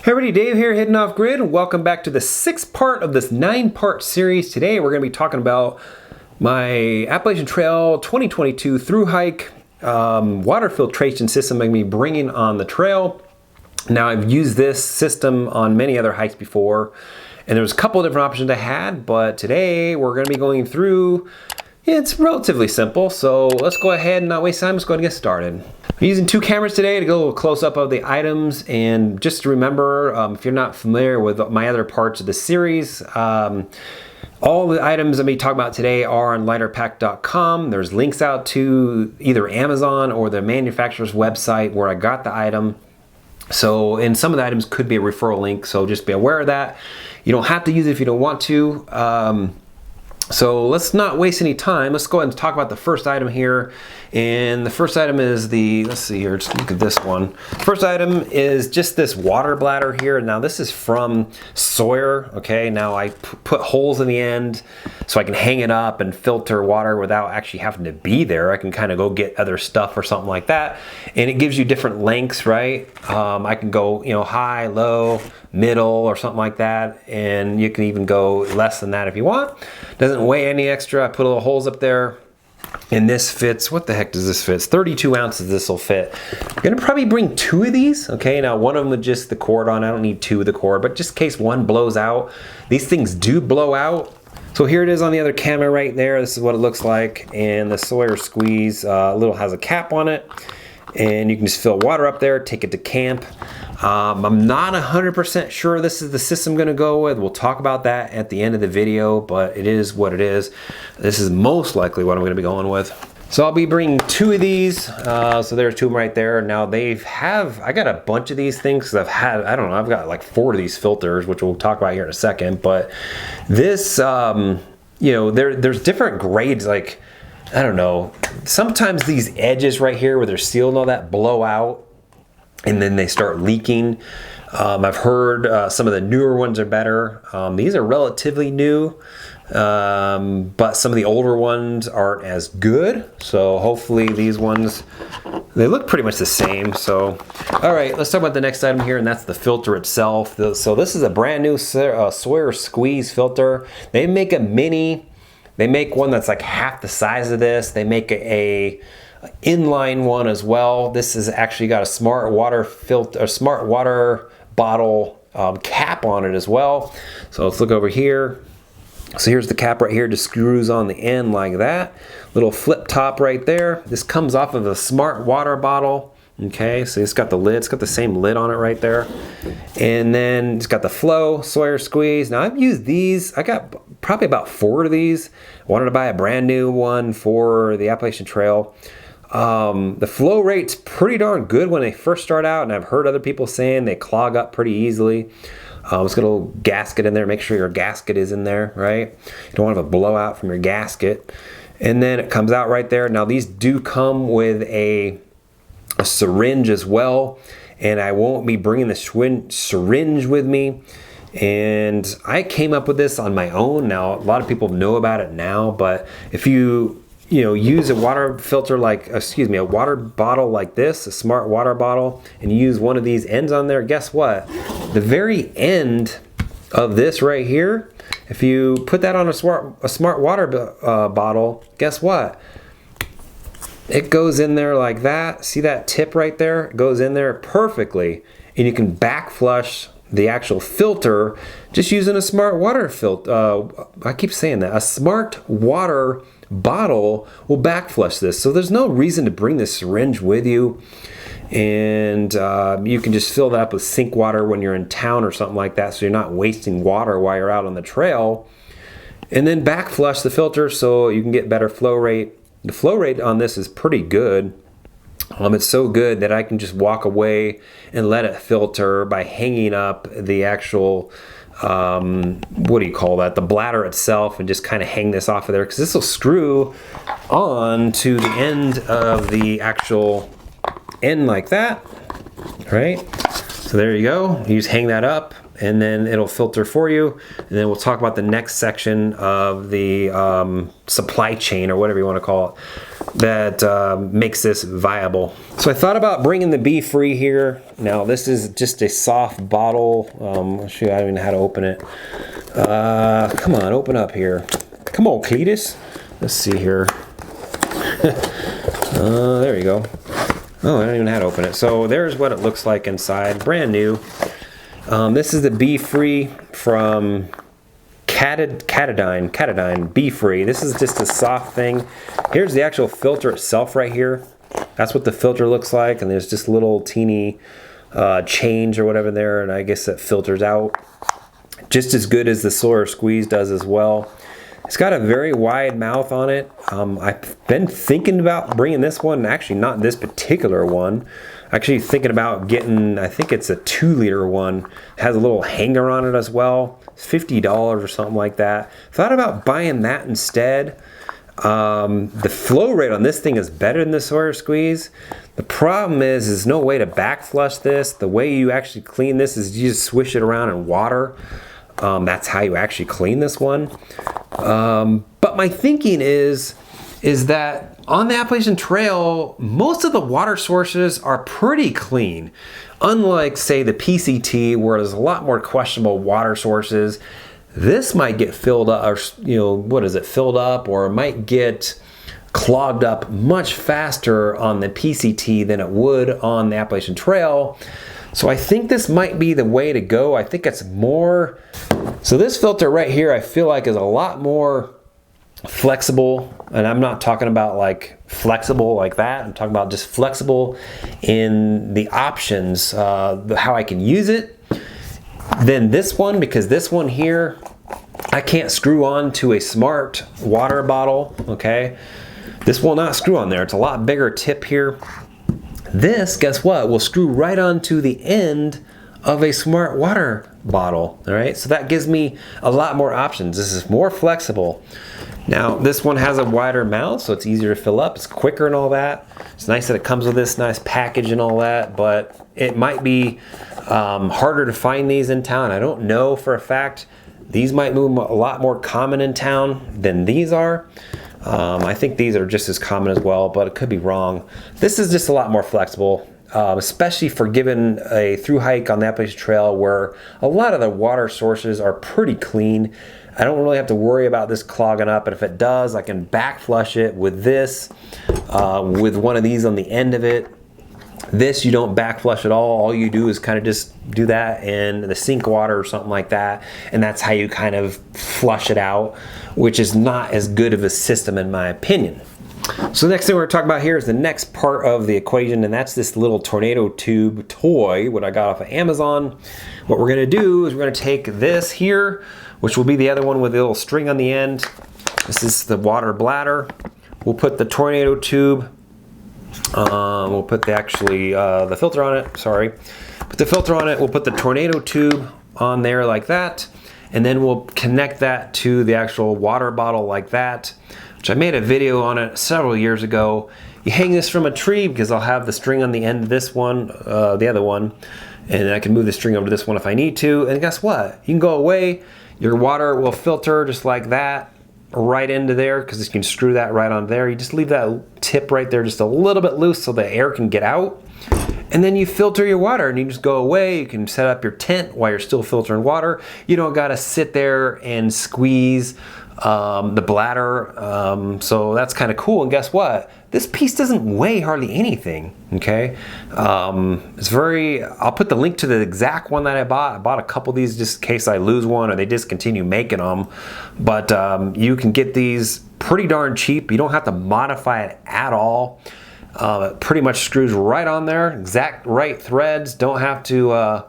Hey everybody, Dave here, Hidden Off Grid. Welcome back to the 6th part of this 9-part series. Today we're going to be talking about my Appalachian Trail 2022 through hike water filtration system I'm going to be bringing on the trail. Now I've used this system on many other hikes before, and there's a couple of different options I had, but today we're going to be going through. It's relatively simple, so let's go ahead and not waste time. Let's go ahead and get started. I'm using 2 cameras today to get a little close-up of the items, and just to remember, if you're not familiar with my other parts of the series, all the items I'm going to be talking about today are on lighterpack.com. There's links out to either Amazon or the manufacturer's website where I got the item. So, and some of the items could be a referral link, so just be aware of that. You don't have to use it if you don't want to. So let's not waste any time. Let's go ahead and talk about the first item here. And the first item is let's see here, just look at this one. First item is just this water bladder here. Now this is from Sawyer, okay? Now I put holes in the end so I can hang it up and filter water without actually having to be there. I can kind of go get other stuff or something like that. And it gives you different lengths, right? I can go, high, low, middle, or something like that. And you can even go less than that if you want. Doesn't weigh any extra. I put little holes up there. And this fits, what the heck does this fit? It's 32 ounces this will fit. I'm gonna probably bring 2 of these, okay? Now one of them with just the cord on, I don't need 2 of the cord, but just in case one blows out. These things do blow out. So here it is on the other camera right there. This is what it looks like. And the Sawyer Squeeze has a cap on it. And you can just fill water up there, take it to camp. I'm not 100% sure this is the system I'm going to go with. We'll talk about that at the end of the video, but it is what it is. This is most likely what I'm going to be going with. So I'll be bringing 2 of these. So there's 2 of them right there. Now I got a bunch of these things because I've got like 4 of these filters, which we'll talk about here in a second. But this, there's different grades, like, I don't know. Sometimes these edges right here where they're sealed and all that blow out and then they start leaking. I've heard some of the newer ones are better. These are relatively new, but some of the older ones aren't as good. So hopefully these ones, they look pretty much the same. So, all right, let's talk about the next item here, and that's the filter itself. So this is a brand new Sawyer Squeeze filter. They make a mini. They make one that's like half the size of this. They make a inline one as well. This has actually got a smart water bottle cap on it as well. So let's look over here. So here's the cap right here, just screws on the end like that. Little flip top right there. This comes off of a smart water bottle. Okay, so it's got the lid, it's got the same lid on it right there. And then it's got the Flow Sawyer Squeeze. Now I've used these, I got probably about 4 of these. I wanted to buy a brand new one for the Appalachian Trail. The flow rate's pretty darn good when they first start out, and I've heard other people saying they clog up pretty easily. Let's get a little gasket in there, make sure your gasket is in there, right? You don't want to have a blowout from your gasket. And then it comes out right there. Now these do come with a syringe as well, and I won't be bringing the syringe with me. And I came up with this on my own. Now a lot of people know about it now, but if you use a water filter a water bottle like this, a smart water bottle, and you use one of these ends on there, guess what? The very end of this right here, if you put that on a smart water bottle, guess what? It goes in there like that. See that tip right there? It goes in there perfectly. And you can back flush the actual filter just using a smart water filter. I keep saying that. A smart water bottle will back flush this. So there's no reason to bring this syringe with you. And you can just fill that up with sink water when you're in town or something like that, so you're not wasting water while you're out on the trail. And then back flush the filter so you can get better flow rate. The flow rate on this is pretty good. It's so good that I can just walk away and let it filter by hanging up the actual, the bladder itself, and just kind of hang this off of there, because this will screw on to the end of the actual end like that, right? So there you go. You just hang that up, and then it'll filter for you. And then we'll talk about the next section of the supply chain, or whatever you want to call it, that makes this viable. So I thought about bringing the Be Free here. Now this is just a soft bottle. I'll show you, I don't even know how to open it. Come on, open up here. Come on, Cletus. Let's see here. There you go. Oh, I don't even know how to open it. So there's what it looks like inside, brand new. This is the Be Free from Catadine Be Free. This is just a soft thing. Here's the actual filter itself right here. That's what the filter looks like, and there's just little teeny change or whatever there, and I guess it filters out just as good as the Solar Squeeze does as well. It's got a very wide mouth on it. I've been thinking about bringing this one, actually not this particular one. Actually thinking about getting, I think it's a 2-liter one. It has a little hanger on it as well. It's $50 or something like that. Thought about buying that instead. The flow rate on this thing is better than the Solar Squeeze. The problem is there's no way to back flush this. The way you actually clean this is you just swish it around in water. That's how you actually clean this one. But my thinking is that on the Appalachian Trail, most of the water sources are pretty clean. Unlike, say, the PCT, where there's a lot more questionable water sources, this might get filled up, or, you know, what is it, filled up, or it might get clogged up much faster on the PCT than it would on the Appalachian Trail. So I think this might be the way to go. I think it's more, so this filter right here, I feel like is a lot more flexible, and I'm not talking about like flexible like that. I'm talking about just flexible in the options, how I can use it, than this one, because this one here, I can't screw on to a smart water bottle, okay? This will not screw on there. It's a lot bigger tip here. This, guess what, will screw right onto the end of a smart water bottle, all right? So that gives me a lot more options. This is more flexible. Now, this one has a wider mouth, so it's easier to fill up. It's quicker and all that. It's nice that it comes with this nice package and all that, but it might be harder to find these in town. I don't know for a fact. These might be a lot more common in town than these are. I think these are just as common as well, but it could be wrong. This is just a lot more flexible, especially for giving a through hike on the Appalachian Trail where a lot of the water sources are pretty clean. I don't really have to worry about this clogging up, and if it does, I can back flush it with this, with one of these on the end of it. This you don't back flush at all you do is kind of just do that in the sink water or something like that, and that's how you kind of flush it out, which is not as good of a system in my opinion. So the next thing we're going to talk about here is the next part of the equation, and that's this little tornado tube toy, what I got off of Amazon. What we're going to do is we're going to take this here, which will be the other one with a little string on the end. This is the water bladder. We'll put the tornado tube, we'll put the filter on it, sorry. Put the filter on it, we'll put the tornado tube on there like that, and then we'll connect that to the actual water bottle like that, which I made a video on it several years ago. You hang this from a tree because I'll have the string on the end of this one, the other one, and I can move the string over to this one if I need to, and guess what? You can go away, your water will filter just like that, right into there, because you can screw that right on there. You just leave that tip right there just a little bit loose so the air can get out, and then you filter your water and you just go away. You can set up your tent while you're still filtering water. You don't got to sit there and squeeze the bladder, so that's kind of cool. And guess what? This piece doesn't weigh hardly anything, okay? It's very, I'll put the link to the exact one that I bought. I bought a couple of these just in case I lose one or they discontinue making them, but you can get these pretty darn cheap. You don't have to modify it at all. It pretty much screws right on there, exact right threads, don't have to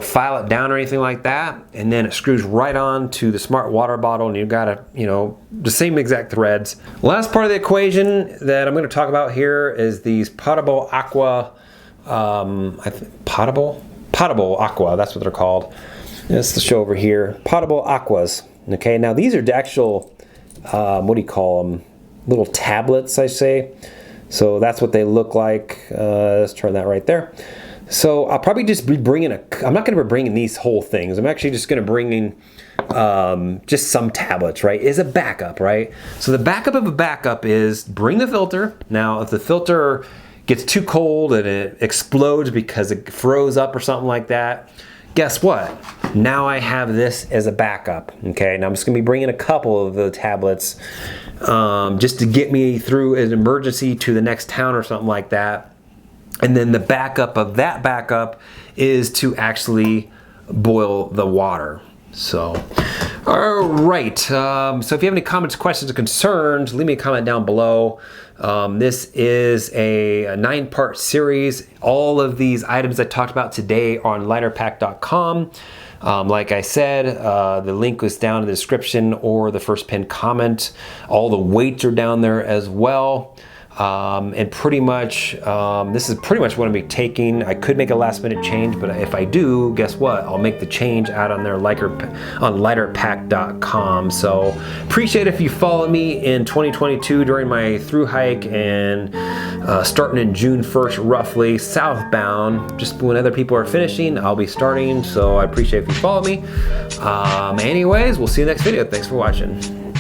file it down or anything like that, and then it screws right on to the smart water bottle, and you've got the same exact threads. Last part of the equation that I'm going to talk about here is these potable aqua, potable aqua, that's what they're called. That's the show over here, potable aquas. Okay, now these are actual, what do you call them? Little tablets, I say. So that's what they look like. Let's turn that right there. So I'll probably just be bringing I'm not going to be bringing these whole things. I'm actually just going to bring in just some tablets, right? Is a backup, right? So the backup of a backup is bring the filter. Now, if the filter gets too cold and it explodes because it froze up or something like that, guess what? Now I have this as a backup, okay? Now I'm just going to be bringing a couple of the tablets just to get me through an emergency to the next town or something like that. And then the backup of that backup is to actually boil the water. So, all right. So if you have any comments, questions, or concerns, leave me a comment down below. This is a 9-part series. All of these items I talked about today are on lighterpack.com. Like I said, the link is down in the description or the first pinned comment. All the weights are down there as well. And pretty much, this is pretty much what I'm going to be taking. I could make a last minute change, but if I do, guess what? I'll make the change out on their on lighterpack.com. So appreciate if you follow me in 2022 during my through hike and starting in June 1st, roughly southbound. Just when other people are finishing, I'll be starting. So I appreciate if you follow me. Anyways, we'll see you next video. Thanks for watching.